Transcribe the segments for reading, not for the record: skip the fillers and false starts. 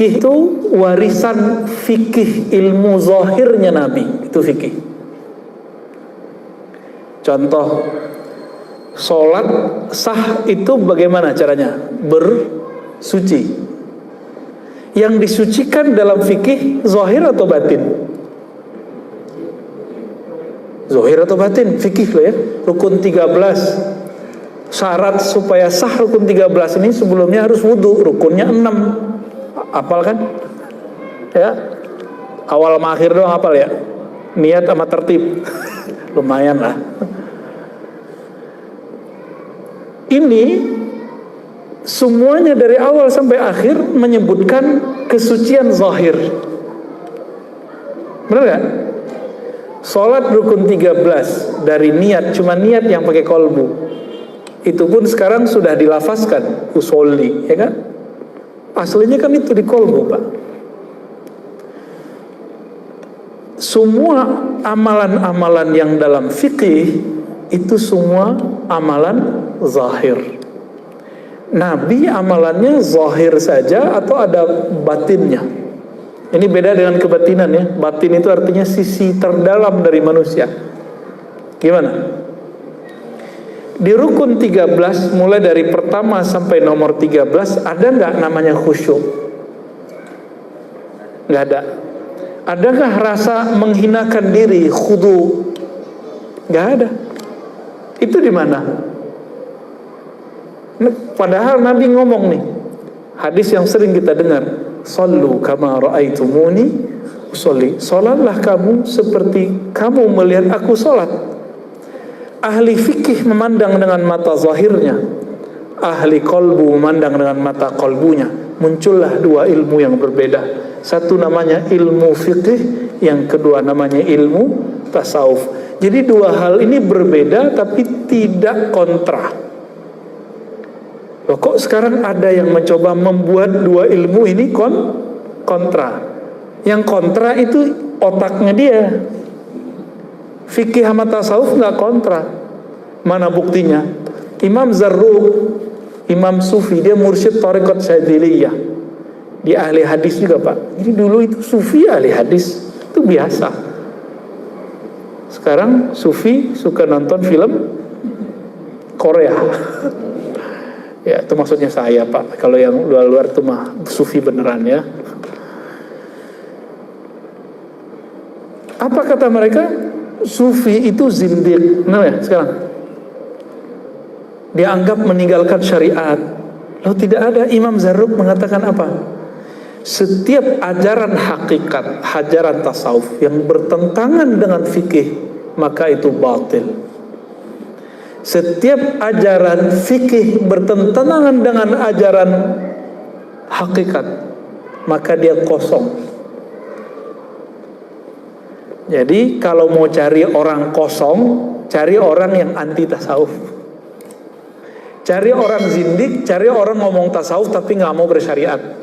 itu warisan fikih, ilmu zahirnya Nabi, itu fikih. Contoh, sholat sah itu bagaimana caranya? Bersuci. Yang disucikan dalam fikih zahir atau batin? Zahir atau batin? Fikih loh ya. Rukun 13. Syarat supaya sah rukun 13 ini sebelumnya harus wudu, rukunnya 6. Hafal kan? Ya. Awal sama akhir doang hafal ya. Niat sama tertib. Lumayan lah. Ini semuanya dari awal sampai akhir menyebutkan kesucian zahir. Benar gak? Sholat rukun 13 dari niat, cuma niat yang pakai kolbu. Itu pun sekarang sudah dilafazkan usolli, ya kan? Aslinya kan itu di kolbu, Pak. Semua amalan-amalan yang dalam fikih itu semua amalan zahir. Nabi amalannya zahir saja atau ada batinnya? Ini beda dengan kebatinan ya. Batin itu artinya sisi terdalam dari manusia. Gimana? Di rukun 13 mulai dari pertama sampai nomor 13 ada nggak namanya khusyuk? Nggak ada. Adakah rasa menghinakan diri, khudu? Nggak ada. Itu di mana? Padahal Nabi ngomong nih, hadis yang sering kita dengar, sallu kama ra'aitumuni usolli. Salatlah kamu seperti kamu melihat aku salat. Ahli fikih memandang dengan mata zahirnya, ahli kolbu memandang dengan mata kolbunya. Muncullah dua ilmu yang berbeda. Satu namanya ilmu fikih, yang kedua namanya ilmu tasawuf. Jadi dua hal ini berbeda tapi tidak kontra. Loh, kok sekarang ada yang mencoba membuat dua ilmu ini kontra? Yang kontra itu otaknya dia. Fikih sama tasawuf nggak kontra. Mana buktinya? Imam Zarruq, Imam Sufi, dia mursyid Thariqat Syadziliyah. Dia ahli hadis juga, Pak. Jadi dulu itu Sufi ahli hadis, itu biasa. Sekarang Sufi suka nonton film Korea. Ya, itu maksudnya saya, Pak. Kalau yang luar-luar itu mah Sufi beneran ya. Apa kata mereka? Sufi itu zindiq. Nah ya, sekarang dia anggap meninggalkan syariat. Lalu tidak ada. Imam Zarruq mengatakan apa? Setiap ajaran hakikat, ajaran tasawuf yang bertentangan dengan fikih, maka itu batil. Setiap ajaran fikih bertentangan dengan ajaran hakikat, maka dia kosong. Jadi kalau mau cari orang kosong, cari orang yang anti tasawuf. Cari orang zindik, cari orang ngomong tasawuf tapi nggak mau bersyariat.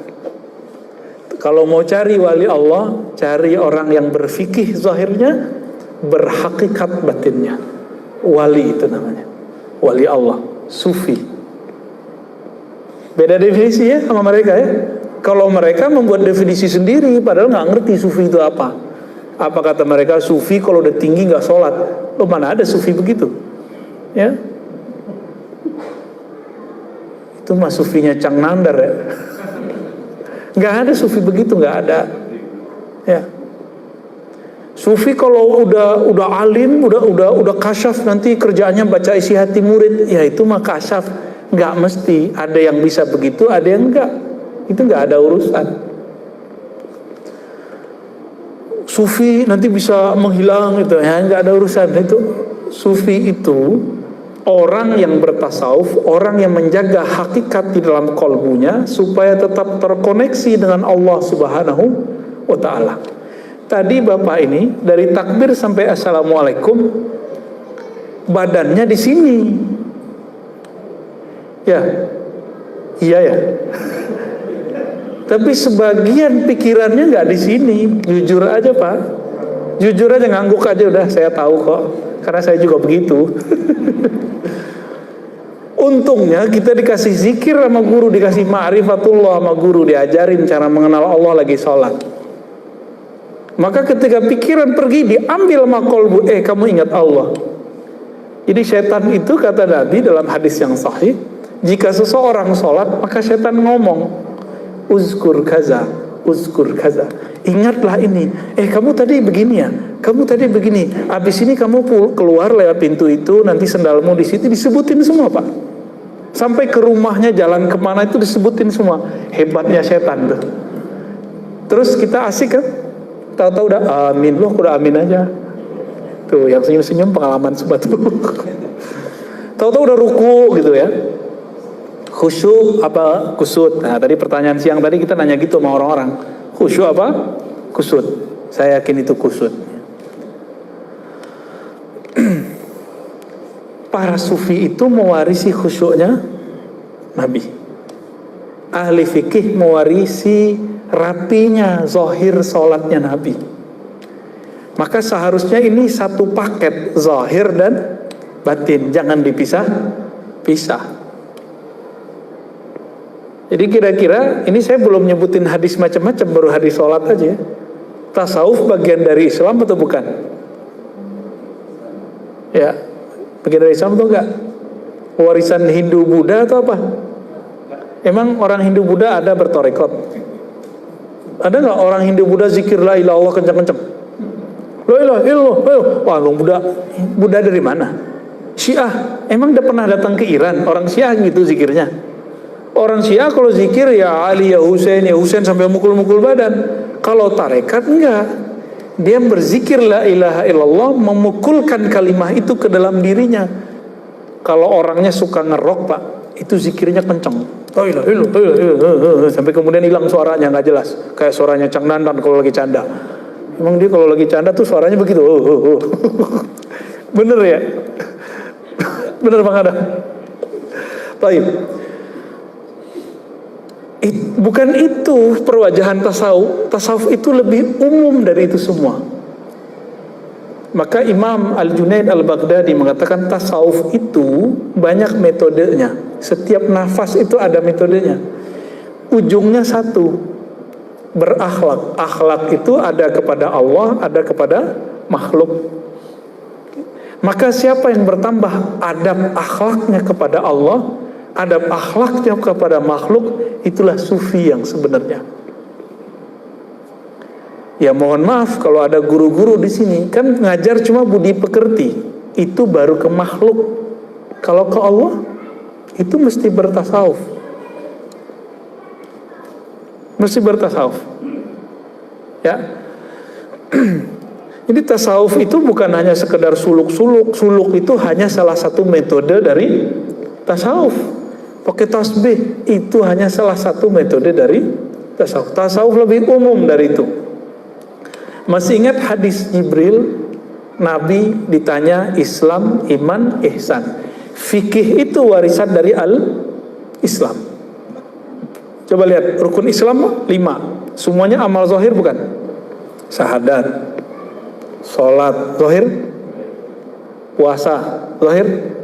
Kalau mau cari wali Allah, cari orang yang berfikih zahirnya, berhakikat batinnya. Wali itu namanya, wali Allah, sufi. Beda definisi ya sama mereka ya. Kalau mereka membuat definisi sendiri, padahal nggak ngerti sufi itu apa. Apa kata mereka? Sufi kalau udah tinggi nggak sholat. Loh, mana ada sufi begitu? Ya, itu mah sufinya Cang Nandar ya. Nggak ada sufi begitu, nggak ada. Ya, sufi kalau udah alim, udah kasyaf, nanti kerjaannya baca isi hati murid. Ya itu mah kasyaf. Nggak mesti. Ada yang bisa begitu, ada yang enggak. Itu nggak ada urusan. Sufi nanti bisa menghilang gitu ya, nggak ada urusan itu. Sufi itu orang yang bertasawuf, orang yang menjaga hakikat di dalam kolbunya supaya tetap terkoneksi dengan Allah Subhanahu wa ta'ala. Tadi Bapak ini dari takbir sampai assalamualaikum badannya di sini. Ya. Iya ya. Tapi sebagian pikirannya nggak di sini. Jujur aja Pak. Jujur aja, ngangguk aja udah, saya tahu kok. Karena saya juga begitu. Untungnya kita dikasih zikir sama guru, dikasih ma'rifatullah sama guru, diajarin cara mengenal Allah lagi sholat. Maka ketika pikiran pergi, diambil sama kolbu, kamu ingat Allah. Jadi setan itu, kata Nabi dalam hadis yang sahih, jika seseorang sholat, maka setan ngomong, uzkur kaza, uzkur kaza, ingatlah ini. Kamu tadi begini ya, kamu tadi begini. Abis ini kamu keluar lewat pintu itu, nanti sendalmu di situ, disebutin semua Pak. Sampai ke rumahnya, jalan kemana itu disebutin semua. Hebatnya setan tuh. Terus kita asik kan, tahu-tahu udah amin, loh udah amin aja. Tuh yang senyum-senyum pengalaman sobat tuh. Tahu-tahu udah ruku gitu ya. Khusyuk apa kusut. Nah tadi pertanyaan siang tadi kita nanya gitu sama orang-orang, khusyuk apa kusut. Saya yakin itu kusut. Para sufi itu mewarisi khusyuknya Nabi. Ahli fikih mewarisi rapinya zahir sholatnya Nabi. Maka seharusnya ini satu paket, zahir dan batin, jangan dipisah-pisah. Jadi kira-kira ini saya belum nyebutin hadis macam-macam, baru hadis sholat aja. Tasawuf bagian dari Islam atau bukan? Ya, bagian dari Islam atau enggak? Warisan Hindu Buddha atau apa? Emang orang Hindu Buddha ada bertorekot? Ada nggak orang Hindu Buddha zikir la ilaha illallah kencang-kencang? La ilaha illallah. Wah, Buddha dari mana? Syiah. Emang udah pernah datang ke Iran? Orang Syiah gitu zikirnya. Orang Syiah kalau zikir ya Ali, ya Husain sampai mukul-mukul badan. Kalau tarekat enggak. Dia berzikir la ilaha illallah, memukulkan kalimah itu ke dalam dirinya. Kalau orangnya suka ngerok Pak, itu zikirnya kenceng. La ilaha illallah, sampai kemudian hilang suaranya, nggak jelas. Kayak suaranya Cang Nandan kalau lagi canda. Emang dia kalau lagi canda tuh suaranya begitu. Bener ya? Bener Bang Adam? Baik. Bukan itu perwajahan tasawuf. Tasawuf itu lebih umum dari itu semua. Maka Imam Al-Junaid Al-Baghdadi mengatakan tasawuf itu banyak metodenya. Setiap nafas itu ada metodenya. Ujungnya satu, berakhlak. Akhlak itu ada kepada Allah, ada kepada makhluk. Maka siapa yang bertambah adab akhlaknya kepada Allah, adab akhlaknya kepada makhluk, itulah sufi yang sebenarnya. Ya mohon maaf kalau ada guru-guru di sini kan ngajar cuma budi pekerti, itu baru ke makhluk. Kalau ke Allah itu mesti bertasawuf. Mesti bertasawuf. Ya. Jadi tasawuf itu bukan hanya sekedar suluk-suluk. Suluk itu hanya salah satu metode dari tasawuf. Pakai tasbih itu hanya salah satu metode dari tasawuf. Tasawuf lebih umum dari itu. Masih ingat hadis Jibril, Nabi ditanya Islam, iman, ihsan. Fikih itu warisan dari al-Islam. Coba lihat, rukun Islam 5. Semuanya amal zahir bukan? Syahadat, sholat zahir, puasa zahir,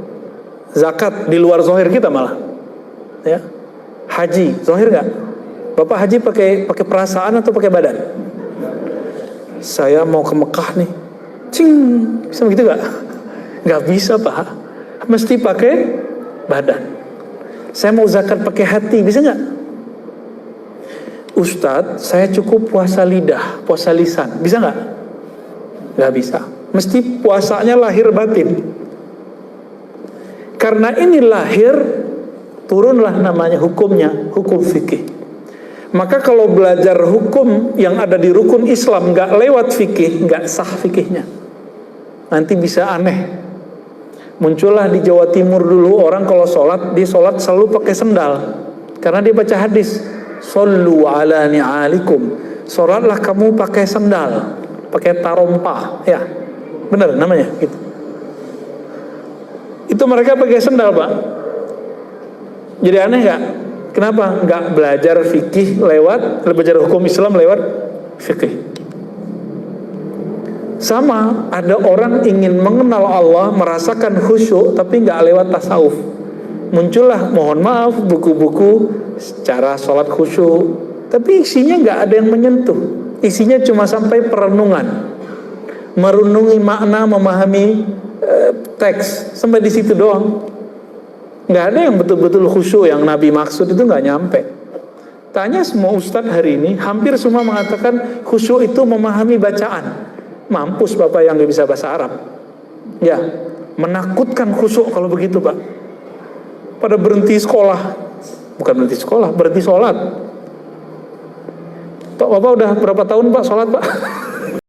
zakat di luar zahir kita malah. Ya. Haji zahir nggak? Bapak haji pakai perasaan atau pakai badan? Saya mau ke Mekah nih, cing, bisa begitu nggak? Nggak bisa Pak, mesti pakai badan. Saya mau zakat pakai hati, bisa nggak? Ustadz, saya cukup puasa lidah, puasa lisan, bisa nggak? Nggak bisa, mesti puasanya lahir batin. Karena ini lahir, turunlah namanya hukumnya, hukum fikih. Maka kalau belajar hukum yang ada di rukun Islam nggak lewat fikih, nggak sah fikihnya. Nanti bisa aneh. Muncullah di Jawa Timur dulu orang kalau sholat, dia sholat selalu pakai sendal. Karena dia baca hadis, Sallu ala ni'alikum. Sholatlah kamu pakai sendal, pakai tarompa, ya, benar namanya gitu. Itu mereka pakai sendal Pak. Jadi aneh nggak? Kenapa? Nggak belajar fikih belajar hukum Islam lewat fikih. Sama, ada orang ingin mengenal Allah, merasakan khusyuk, tapi nggak lewat tasawuf. muncullah, mohon maaf, buku-buku cara sholat khusyuk, tapi isinya nggak ada yang menyentuh. Isinya cuma sampai perenungan, merenungi makna, memahami teks, sampai di situ doang. Nggak ada yang betul-betul khusyuk yang Nabi maksud, itu nggak nyampe. Tanya semua ustadz hari ini, hampir semua mengatakan khusyuk itu memahami bacaan. Mampus Bapak yang nggak bisa bahasa Arab. Ya, menakutkan khusyuk kalau begitu Pak. Pada berhenti sekolah, bukan berhenti sekolah, berhenti sholat. Pak, Bapak udah berapa tahun Pak sholat Pak?